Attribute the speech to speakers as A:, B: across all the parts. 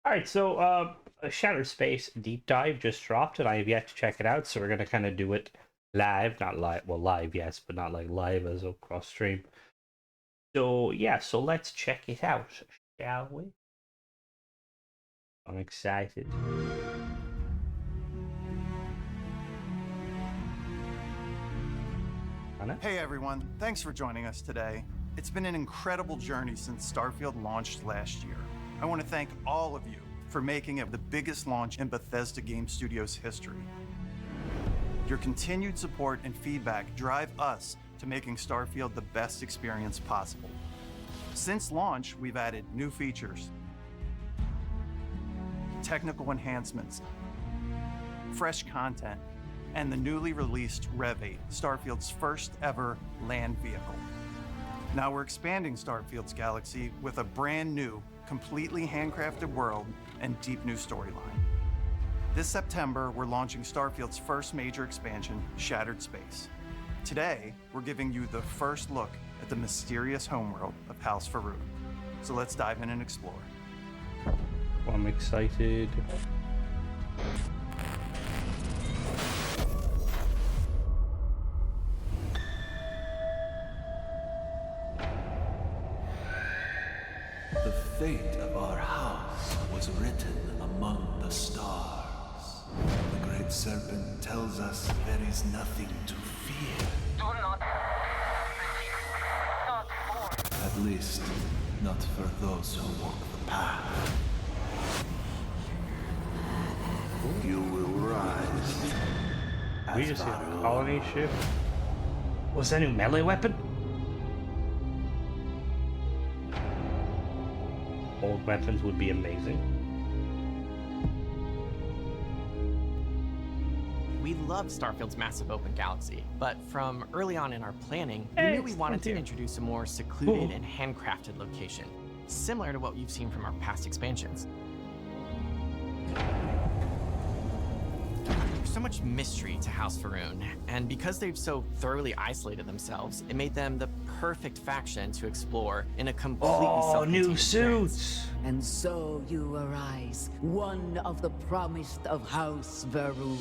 A: All right, so a Shattered Space deep dive just dropped, and I have yet to check it out. So we're gonna kind of do it live, not live. Well, live, yes, but not like live as a cross stream. So yeah, so let's check it out, shall we? I'm excited. Anna?
B: Hey everyone, thanks for joining us today. It's been an incredible journey since Starfield launched last year. I want to thank all of you for making it the biggest launch in Bethesda Game Studios history. Your continued support and feedback drive us to making Starfield the best experience possible. Since launch, we've added new features, technical enhancements, fresh content, and the newly released Rev 8, Starfield's first ever land vehicle. Now we're expanding Starfield's galaxy with a brand new, completely handcrafted world and deep new storyline. This September, we're launching Starfield's first major expansion, Shattered Space. Today, we're giving you the first look at the mysterious homeworld of House Faroon. So let's dive in and explore.
A: Well, I'm excited.
C: The fate of our house was written among the stars. The great serpent tells us there is nothing to fear.
D: Do not more.
C: At least, not for those who walk the path. You will rise.
A: We just hit a colony ship. Was that a new melee weapon? Old weapons would be amazing.
E: We love Starfield's massive open galaxy, but from early on in our planning, we
A: Hey,
E: knew we
A: it's
E: wanted to
A: Frontier.
E: introduce a more secluded and handcrafted location, similar to what you've seen from our past expansions. There's so much mystery to House Faroon, and because they've so thoroughly isolated themselves, it made them the perfect faction to explore in a completely
A: Oh, new
E: self-contained experience.
A: suits!
F: And so you arise, one of the promised of House Varun.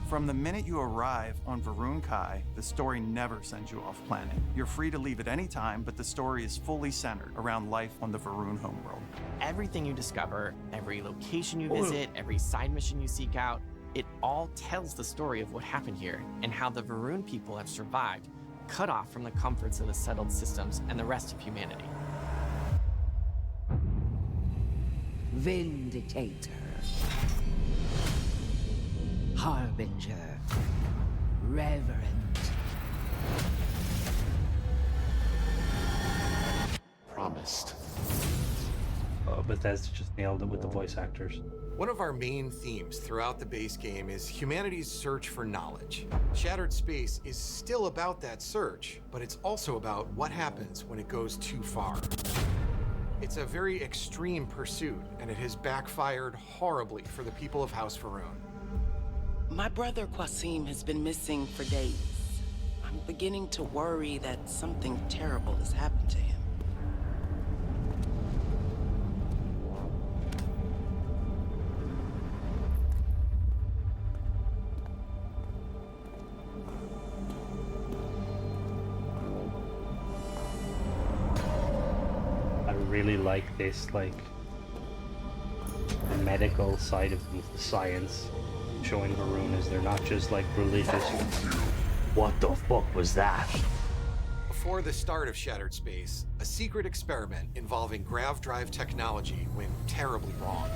B: From the minute you arrive on Varun Kai, the story never sends you off planet. You're free to leave at any time, but the story is fully centered around life on the Varun homeworld.
E: Everything you discover, every location you
A: Oh.
E: visit, every side mission you seek out, it all tells the story of what happened here and how the Varun people have survived, cut off from the comforts of the settled systems and the rest of humanity.
F: Vindicator. Harbinger. Reverend.
G: Promised.
A: Oh, Bethesda just nailed it with the voice actors.
G: One of our main themes throughout the base game is humanity's search for knowledge. Shattered Space is still about that search, but it's also about what happens when it goes too far. It's a very extreme pursuit, and it has backfired horribly for the people of House Faroon.
H: My brother Qasim has been missing for days. I'm beginning to worry that something terrible has happened to him.
A: I really like this, like, the medical side of the science, showing Varun as they're not just like religious. What the fuck was that?
G: Before the start of Shattered Space, a secret experiment involving grav drive technology went terribly wrong.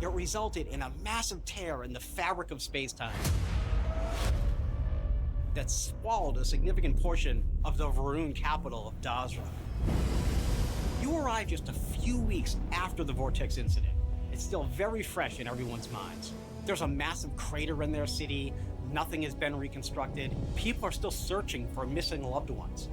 I: It resulted in a massive tear in the fabric of space-time that swallowed a significant portion of the Varun capital of Dazra. You arrived just a few weeks after the vortex incident. It's still very fresh in everyone's minds. There's a massive crater in their city. Nothing has been reconstructed. People are still searching for missing loved ones.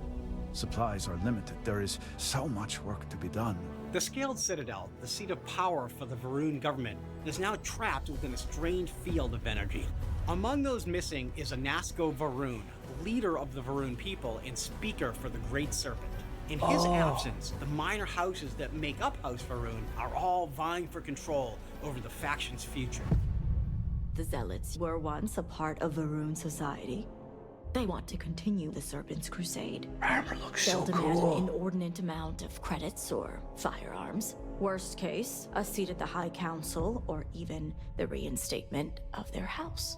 J: Supplies are limited. There is so much work to be done.
I: The Scaled Citadel, the seat of power for the Varun government, is now trapped within a strange field of energy. Among those missing is Anasco Varun, leader of the Varun people and speaker for the Great Serpent. In his absence, the minor houses that make up House Varun are all vying for control over the faction's future.
D: The Zealots were once a part of Varun society. They want to continue the Serpent's crusade.
A: Armor looks
D: They'll
A: so
D: demand
A: cool.
D: an inordinate amount of credits or firearms. Worst case, a seat at the High Council, or even the reinstatement of their house.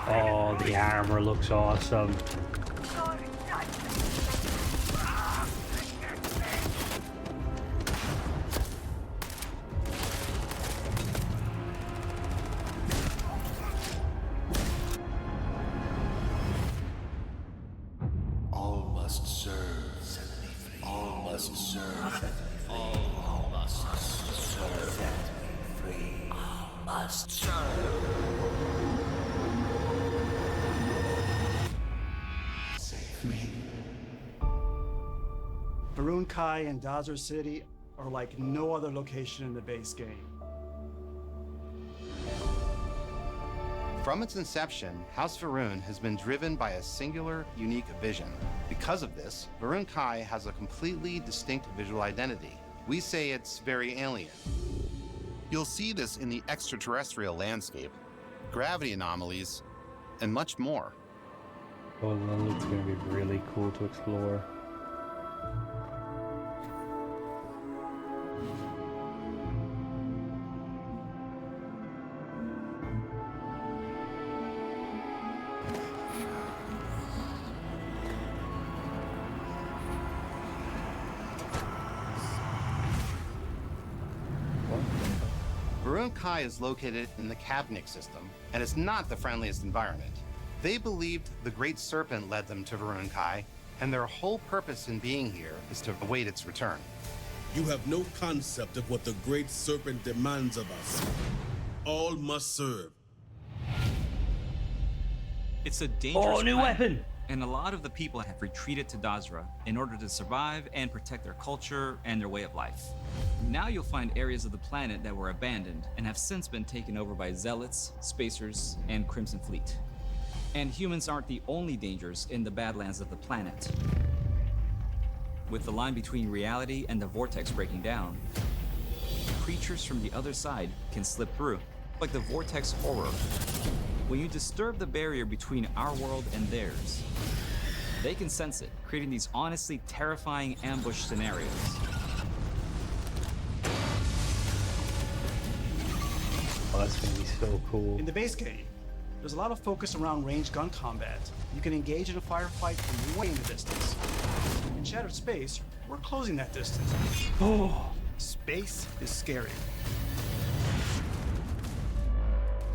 A: Oh, the armor looks awesome.
C: All must serve. All must serve. All must serve. Set me free. All must serve. Save me.
B: Varun Kai and Dazra City are like no other location in the base game.
K: From its inception, House Varun has been driven by a singular, unique vision. Because of this, Varun Kai has a completely distinct visual identity. We say it's very alien. You'll see this in the extraterrestrial landscape, gravity anomalies, and much more.
A: Oh, that looks gonna be really cool to explore.
K: Varun Kai is located in the Kavnik system, and it's not the friendliest environment. They believed the Great Serpent led them to Varun Kai, and their whole purpose in being here is to await its return.
L: You have no concept of what the Great Serpent demands of us. All must serve.
M: It's a dangerous
A: new
M: planet,
A: weapon!
M: and a lot of the people have retreated to Dazra in order to survive and protect their culture and their way of life. Now you'll find areas of the planet that were abandoned and have since been taken over by Zealots, Spacers, and Crimson Fleet. And humans aren't the only dangers in the Badlands of the planet. With the line between reality and the vortex breaking down, creatures from the other side can slip through, like the vortex horror. When you disturb the barrier between our world and theirs, they can sense it, creating these honestly terrifying ambush scenarios.
A: Oh, that's gonna be so cool.
B: In the base game, there's a lot of focus around ranged gun combat. You can engage in a firefight from way in the distance. In Shattered Space, we're closing that distance.
A: Oh,
B: Space is scary.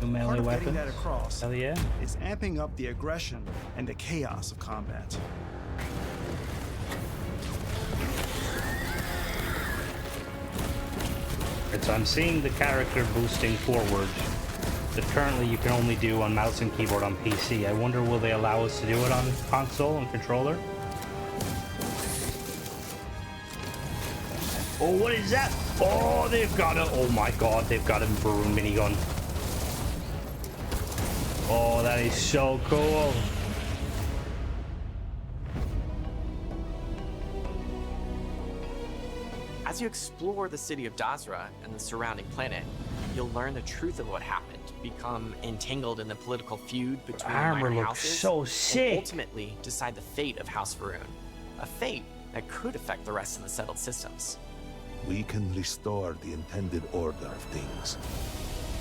A: new melee
B: Part of
A: weapons.
B: getting that across
A: Hell yeah.
B: is amping up the aggression and the chaos of combat.
A: Right, so I'm seeing the character boosting forward that currently you can only do on mouse and keyboard on PC. I wonder will they allow us to do it on console and controller? Oh, what is that? Oh, they've got a... Oh my god, they've got a Varun minigun. Oh, that is so cool.
E: As you explore the city of Dazra and the surrounding planet, you'll learn the truth of what happened, become entangled in the political feud between
A: Armor
E: minor
A: looks
E: houses,
A: so sick.
E: and ultimately decide the fate of House Varun, a fate that could affect the rest of the settled systems.
C: We can restore the intended order of things.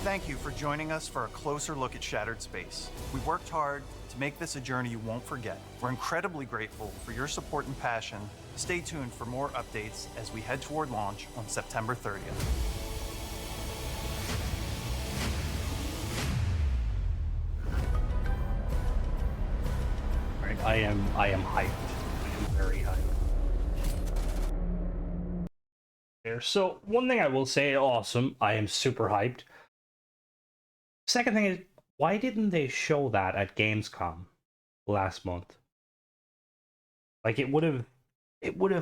B: Thank you for joining us for a closer look at Shattered Space. We worked hard to make this a journey you won't forget. We're incredibly grateful for your support and passion. Stay tuned for more updates as we head toward launch on September 30th.
A: Right, I am hyped. I am very hyped. There. So one thing I will say, awesome. I am super hyped. Second thing is, why didn't they show that at Gamescom last month? Like it would have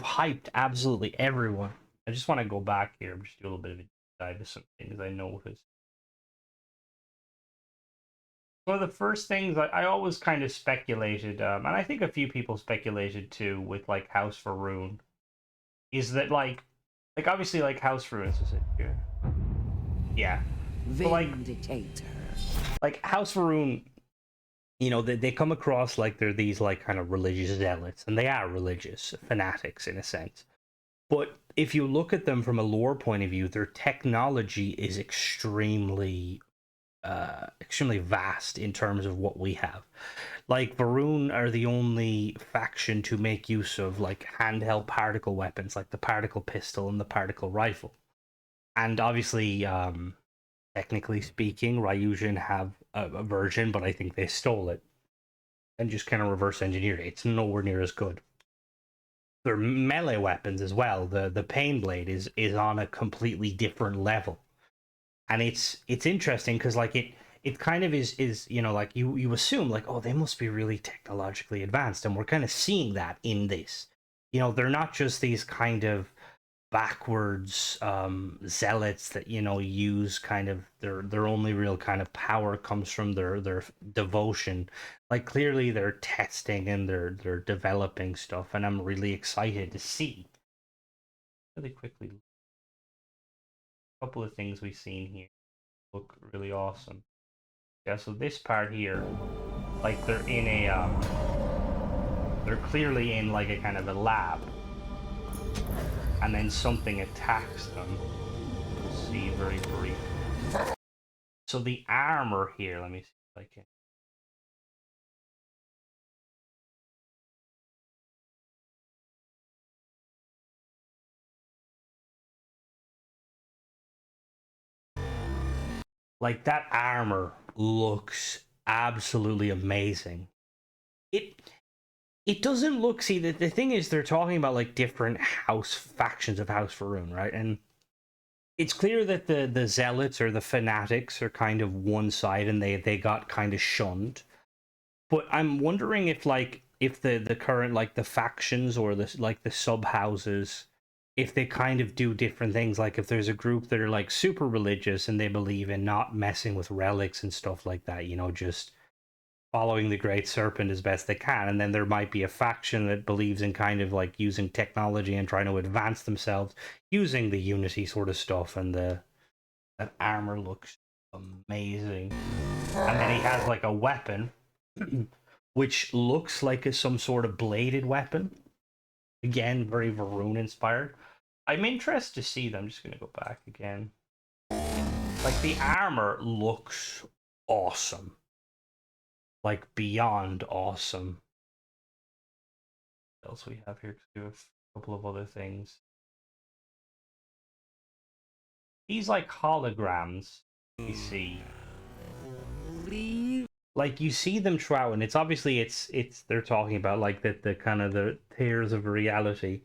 A: hyped absolutely everyone. I just want to go back here and just do a little bit of a dive to some things I noticed. One of the first things I always kind of speculated, and I think a few people speculated too, with like House Faroon, is that like obviously like House Faroon is it here? Yeah. So, like House Faroon, you know, they come across like they're these like kind of religious zealots, and they are religious fanatics in a sense. But if you look at them from a lore point of view, their technology is extremely vast in terms of what we have. Like Varun are the only faction to make use of like handheld particle weapons, like the particle pistol and the particle rifle. And obviously, technically speaking, Ryujin have a version, but I think they stole it and just kind of reverse engineered it. It's nowhere near as good. Their melee weapons as well. The pain blade is on a completely different level, and it's interesting because like it kind of is you know, like you assume like, oh, they must be really technologically advanced, and we're kind of seeing that in this. You know, they're not just these kind of backwards zealots that, you know, use kind of their only real kind of power comes from their devotion. Like clearly they're testing and they're developing stuff, and I'm really excited to see. Really quickly, a couple of things we've seen here look really awesome. Yeah, so this part here, like they're in a they're clearly in like a kind of a lab, and then something attacks them. We'll see very brief. So the armor here, let me see if I can. Like that armor looks absolutely amazing. It doesn't look, see, the thing is they're talking about like different house factions of House Faroon, right? And it's clear that the zealots or the fanatics are kind of one side, and they got kind of shunned. But I'm wondering if like if the current like the factions or the like the sub houses, if they kind of do different things. Like if there's a group that are like super religious and they believe in not messing with relics and stuff like that, you know, just following the Great Serpent as best they can. And then there might be a faction that believes in kind of like using technology and trying to advance themselves using the Unity sort of stuff. And that armor looks amazing. And then he has like a weapon which looks like some sort of bladed weapon. Again, very Varun inspired. I'm interested to see them. I'm just gonna go back again. Like the armor looks awesome. Like beyond awesome. What else we have here? We have a couple of other things. These like holograms you see. Like you see them throughout, and it's obviously it's they're talking about like the kind of the tears of reality,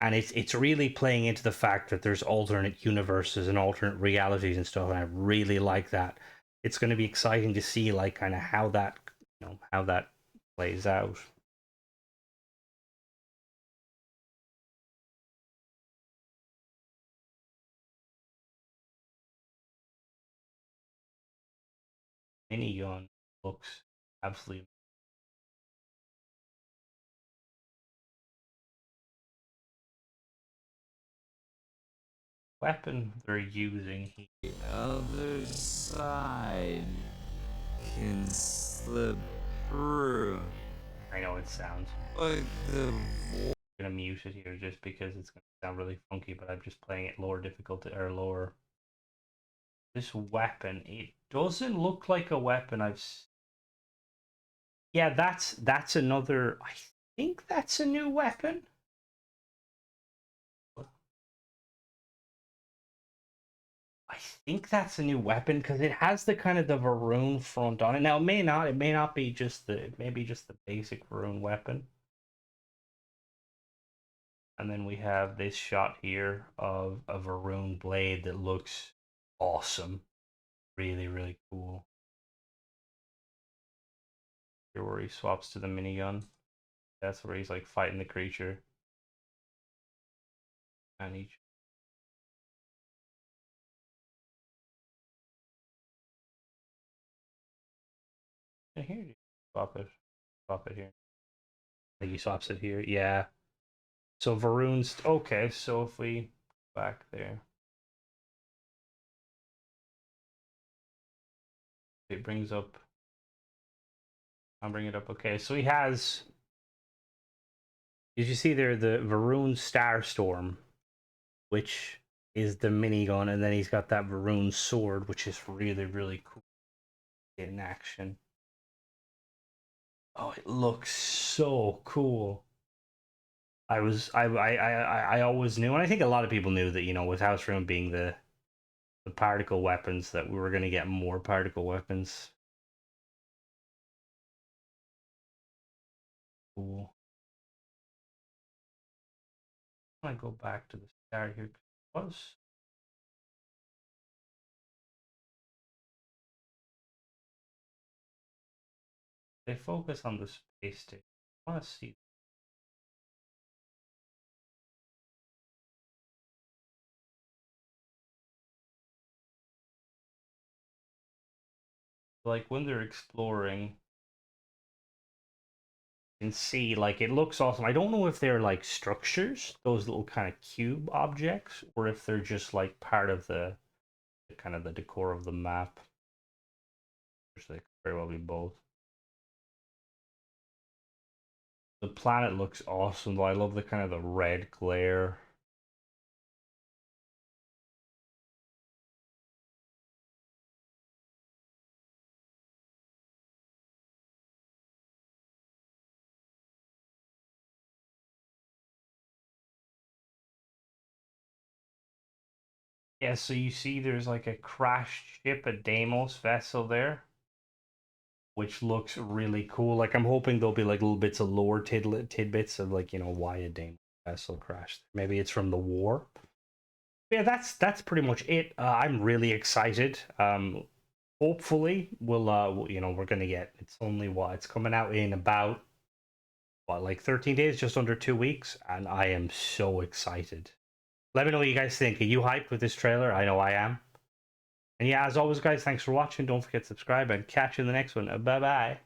A: and it's really playing into the fact that there's alternate universes and alternate realities and stuff, and I really like that. It's going to be exciting to see like kind of how that, you know, how that plays out. Minigun looks absolutely. Weapon they're using here.
M: The other side can slip through.
A: I know it sounds
M: like the.
A: I'm gonna mute it here just because it's gonna sound really funky, but I'm just playing it lower difficulty or lower. This weapon, it doesn't look like a weapon yeah, that's another. I think that's a new weapon. I think that's a new weapon because it has the kind of the Varun front on it. Now it may not. It may not be just the. Maybe just the basic Varun weapon. And then we have this shot here of a Varun blade that looks awesome. Really, really cool. Here where he swaps to the minigun. That's where he's like fighting the creature. And each. Here, swap it. Swap it here. I think he swaps it here. Yeah. So Varun's okay. So if we back there, it brings up. I'll bring it up. Okay, so he has. Did you see there the Varun Starstorm, which is the minigun, and then he's got that Varun sword, which is really, really cool in action. Oh, it looks so cool. I always knew, and I think a lot of people knew that, you know, with House Room being the particle weapons, that we were going to get more particle weapons. Cool. I want to go back to the start here. Was they focus on the space station? I want to see. Like when they're exploring, you can see like it looks awesome. I don't know if they're like structures, those little kind of cube objects, or if they're just like part of the kind of the decor of the map. Which they could very well be both. The planet looks awesome though. I love the kind of the red glare. Yeah, so you see there's like a crashed ship, a Deimos vessel there, which looks really cool. Like I'm hoping there'll be like little bits of lore tidbits of like, you know, why a Deimos vessel crashed. Maybe it's from the war. Yeah, that's pretty much it. I'm really excited. Hopefully we'll, you know, we're gonna get, it's only what, it's coming out in about what, like 13 days, just under 2 weeks, and I am so excited. Let me know what you guys think. Are you hyped with this trailer? I know I am. And yeah, as always, guys, thanks for watching. Don't forget to subscribe and catch you in the next one. Bye bye.